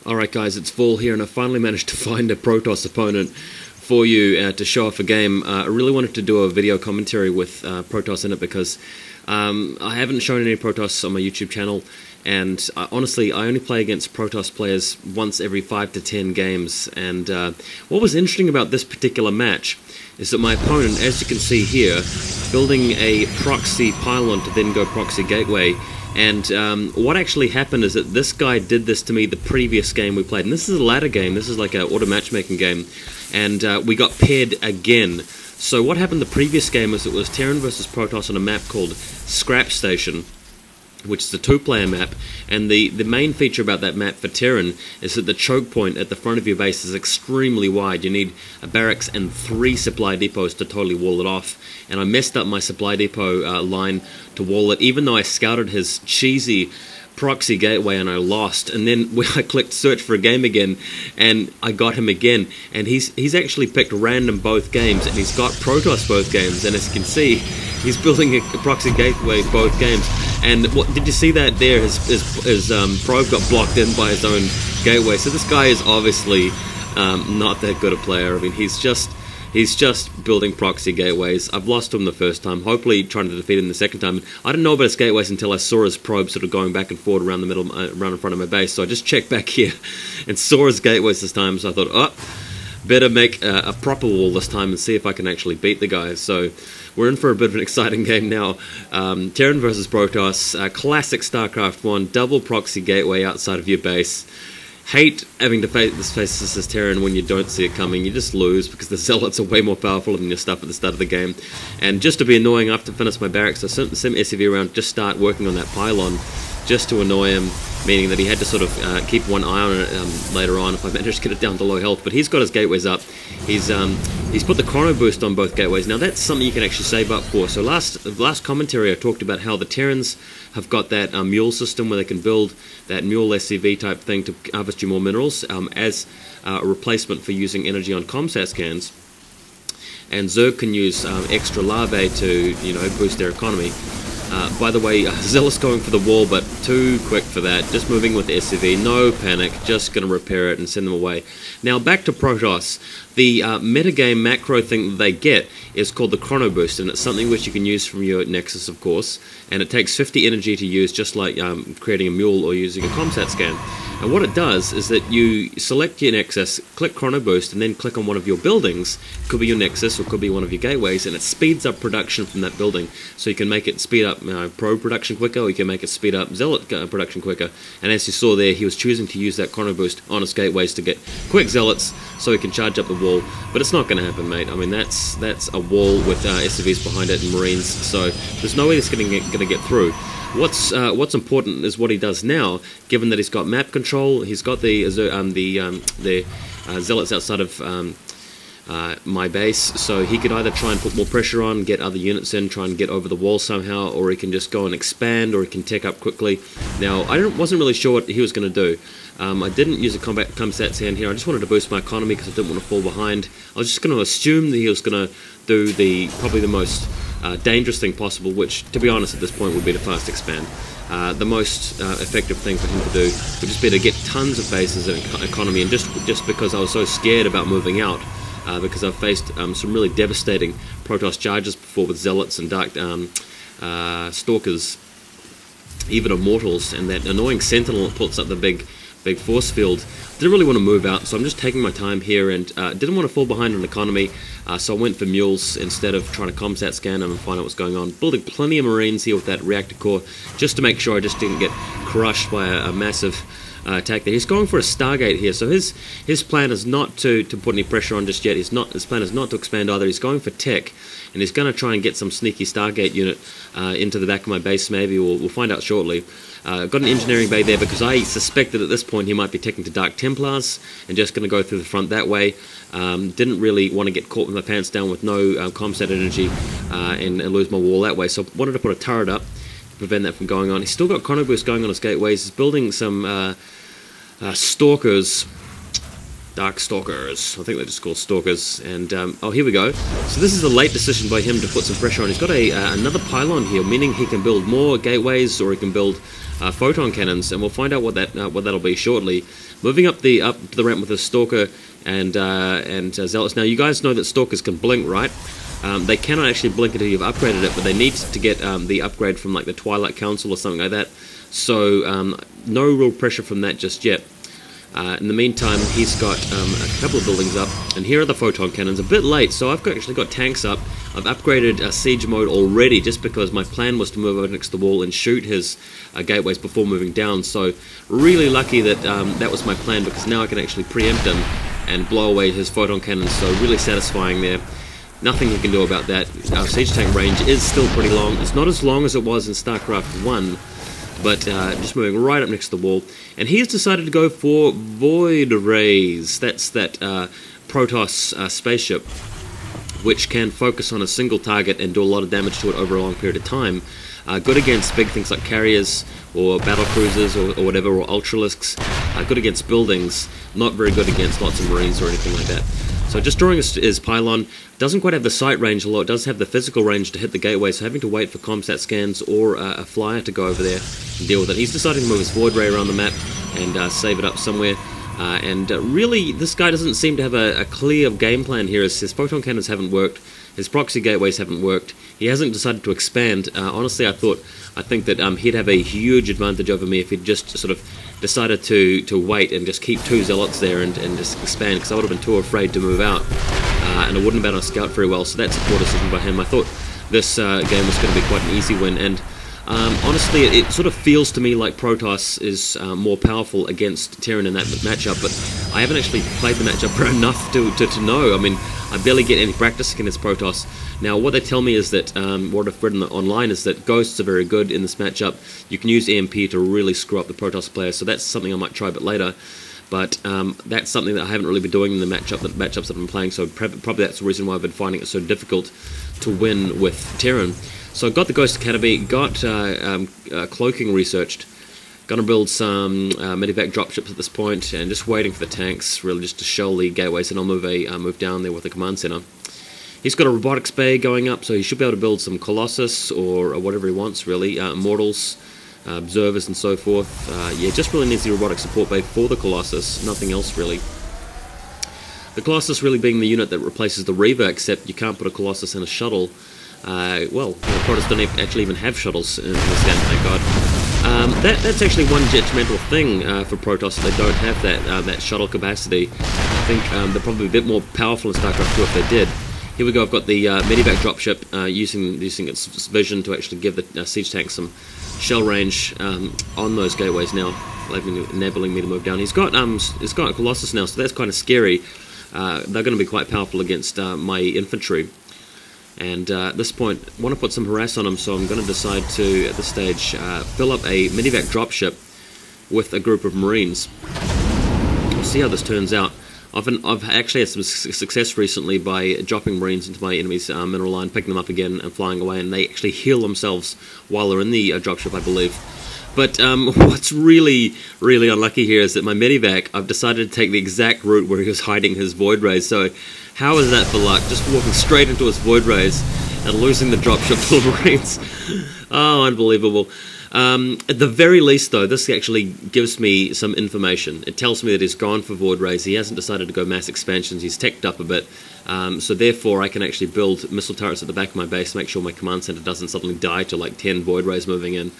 Alright guys, it's Vaul here, and I finally managed to find a Protoss opponent for you to show off a game. I really wanted to do a video commentary with Protoss in it because I haven't shown any Protoss on my YouTube channel, and honestly I only play against Protoss players once every 5 to 10 games. And what was interesting about this particular match is that my opponent, as you can see here, building a proxy pylon to then go proxy gateway. And what actually happened is that this guy did this to me the previous game we played. And this is a ladder game, this is like an auto matchmaking game. And we got paired again. So what happened the previous game was it was Terran versus Protoss on a map called Scrap Station, which is a 2-player map. And the main feature about that map for Terran is that the choke point at the front of your base is extremely wide. You need a barracks and 3 supply depots to totally wall it off. And I messed up my supply depot line to wall it, even though I scouted his cheesy proxy gateway and I lost. And then I clicked search for a game again and I got him again, and he's actually picked random both games, and he's got Protoss both games, and as you can see he's building a proxy gateway both games. And what did you see that there? His probe got blocked in by his own gateway. So this guy is obviously not that good a player. I mean, he's just building proxy gateways. I've lost to him the first time, hopefully trying to defeat him the second time. I didn't know about his gateways until I saw his probe sort of going back and forward around the middle, around in front of my base. So I just checked back here and saw his gateways this time. So I thought, oh, better make a proper wall this time and see if I can actually beat the guy. So we're in for a bit of an exciting game now. Terran versus Protoss, classic StarCraft 1, double proxy gateway outside of your base. Hate having to face this as Terran when you don't see it coming. You just lose because the zealots are way more powerful than your stuff at the start of the game. And just to be annoying, I have to finish my barracks. I sent some SCV around, just start working on that pylon just to annoy him, meaning that he had to sort of keep one eye on it later on if I managed to get it down to low health. But he's got his gateways up. He's put the chrono boost on both gateways. Now that's something you can actually save up for. So last commentary I talked about how the Terrans have got that mule system where they can build that mule SCV type thing to harvest you more minerals as a replacement for using energy on comsat scans. And Zerg can use extra larvae to, boost their economy. By the way, Zealous going for the wall, but too quick for that. Just moving with the SCV, no panic, just going to repair it and send them away. Now back to Protoss. The metagame macro thing that they get is called the Chrono Boost, and it's something which you can use from your Nexus, of course, and it takes 50 energy to use, just like creating a mule or using a comsat scan. And what it does is that you select your Nexus, click Chrono Boost, and then click on one of your buildings. It could be your Nexus or it could be one of your gateways, and it speeds up production from that building. So you can make it speed up probe production quicker, or you can make it speed up zealot production quicker. And as you saw there, he was choosing to use that Chrono Boost on his gateways to get quick zealots so he can charge up the wall. But it's not going to happen, mate. I mean, that's a wall with SCVs behind it and Marines, so there's no way it's going to get through. What's important is what he does now, given that he's got map control. He's got the zealots outside of my base, so he could either try and put more pressure on, get other units in, try and get over the wall somehow, or he can just go and expand, or he can tech up quickly. Now, I wasn't really sure what he was going to do. I didn't use a comsat scan here. I just wanted to boost my economy because I didn't want to fall behind. I was just going to assume that he was going to do probably the most dangerous thing possible, which, to be honest, at this point would be to fast expand. The most effective thing for him to do would just be to get tons of bases and economy, and just because I was so scared about moving out, because I've faced some really devastating Protoss charges before with zealots and dark stalkers, even immortals, and that annoying sentinel that puts up the big force field. Didn't really want to move out, so I'm just taking my time here, and didn't want to fall behind on economy, so I went for mules instead of trying to comsat scan them and find out what's going on. Building plenty of Marines here with that reactor core, just to make sure I just didn't get crushed by a massive attack there. He's going for a Stargate here, so his plan is not to put any pressure on just yet. His plan is not to expand either. He's going for tech, and he's going to try and get some sneaky Stargate unit into the back of my base, maybe. We'll find out shortly. Got an engineering bay there because I suspected at this point he might be taking to Dark Templars and just going to go through the front that way. Didn't really want to get caught with my pants down with no comsat energy and lose my wall that way, so wanted to put a turret up to prevent that from going on. He's still got Chrono Boost going on his gateways. He's building some stalkers, dark stalkers, I think they're just called stalkers, and oh, here we go. So this is a late decision by him to put some pressure on. He's got another pylon here, meaning he can build more gateways, or he can build photon cannons, and we'll find out what that'll be shortly. Moving up to the ramp with the Stalker and Zealots. Now, you guys know that Stalkers can blink, right? They cannot actually blink until you've upgraded it, but they need to get the upgrade from like the Twilight Council or something like that. So no real pressure from that just yet. In the meantime, he's got a couple of buildings up, and here are the photon cannons. A bit late, so I've actually got tanks up. I've upgraded siege mode already, just because my plan was to move over next to the wall and shoot his gateways before moving down. So really lucky that that was my plan, because now I can actually preempt him and blow away his photon cannons. So really satisfying there. Nothing you can do about that. Our siege tank range is still pretty long. It's not as long as it was in StarCraft 1. But just moving right up next to the wall. And he's decided to go for Void Rays. That's that Protoss spaceship, which can focus on a single target and do a lot of damage to it over a long period of time. Good against big things like carriers, or battle cruisers, or whatever, or ultralisks. Good against buildings. Not very good against lots of marines or anything like that. So just drawing his pylon. Doesn't quite have the sight range, although it does have the physical range to hit the gateway, so having to wait for comsat scans or a flyer to go over there and deal with it. He's decided to move his Void Ray around the map and save it up somewhere. Really, this guy doesn't seem to have a clear game plan here. His photon cannons haven't worked, his proxy gateways haven't worked, he hasn't decided to expand. Honestly, I think that he'd have a huge advantage over me if he'd just sort of decided to wait and just keep 2 Zealots there and just expand, because I would have been too afraid to move out. And I wouldn't have been able to scout very well, so that's a poor decision by him. I thought this game was going to be quite an easy win, and honestly, it sort of feels to me like Protoss is more powerful against Terran in that matchup, but I haven't actually played the matchup for enough to know. I mean, I barely get any practice against Protoss. Now, what they tell me is that, what I've read online is that Ghosts are very good in this matchup. You can use EMP to really screw up the Protoss player, so that's something I might try a bit later. But that's something that I haven't really been doing in the matchups that I've been playing, so probably that's the reason why I've been finding it so difficult to win with Terran. So I've got the Ghost Academy, got cloaking researched, gonna build some medevac dropships at this point, and just waiting for the tanks, really just to shell the gateways, and I'll move down there with the command center. He's got a robotics bay going up, so he should be able to build some Colossus, or whatever he wants, really, Immortals, observers and so forth. Yeah, just really needs the robotic support bay for the Colossus, nothing else really. The Colossus really being the unit that replaces the Reaver, except you can't put a Colossus in a shuttle. Well, Protoss don't actually even have shuttles in this game, thank God. That's actually one detrimental thing for Protoss, that they don't have that shuttle capacity. I think they're probably a bit more powerful in StarCraft 2 if they did. Here we go, I've got the medevac dropship using its vision to actually give the siege tank some shell range on those gateways now, enabling me to move down. He's got a Colossus now, so that's kind of scary. They're going to be quite powerful against my infantry. And at this point, I want to put some harass on him, so I'm going to decide to, at this stage, fill up a medevac dropship with a group of Marines. We'll see how this turns out. I've actually had some success recently by dropping Marines into my enemy's mineral line, picking them up again and flying away, and they actually heal themselves while they're in the dropship, I believe. But what's really, really unlucky here is that my medevac, I've decided to take the exact route where he was hiding his Void Rays. So how is that for luck? Just walking straight into his Void Rays and losing the dropship full of Marines. Oh, unbelievable. At the very least, though, this actually gives me some information. It tells me that he's gone for Void Rays. He hasn't decided to go mass expansions. He's teched up a bit. So therefore, I can actually build missile turrets at the back of my base, make sure my command center doesn't suddenly die to like 10 Void Rays moving in.